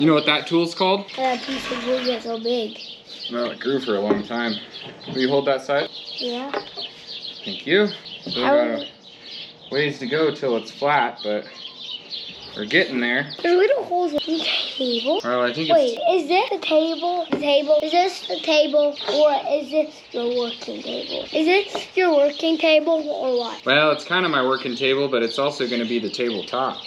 You know what that tool's called? That piece of wood gets so big. Well, it grew for a long time. Will you hold that side? Yeah. Thank you. So we got a ways to go till it's flat, but we're getting there. There's little holes in the table. Well, I think Wait, is this the table? The table? Is this the table, or is this your working table? Is this your working table, or what? Well, it's kind of my working table, but it's also going to be the tabletop.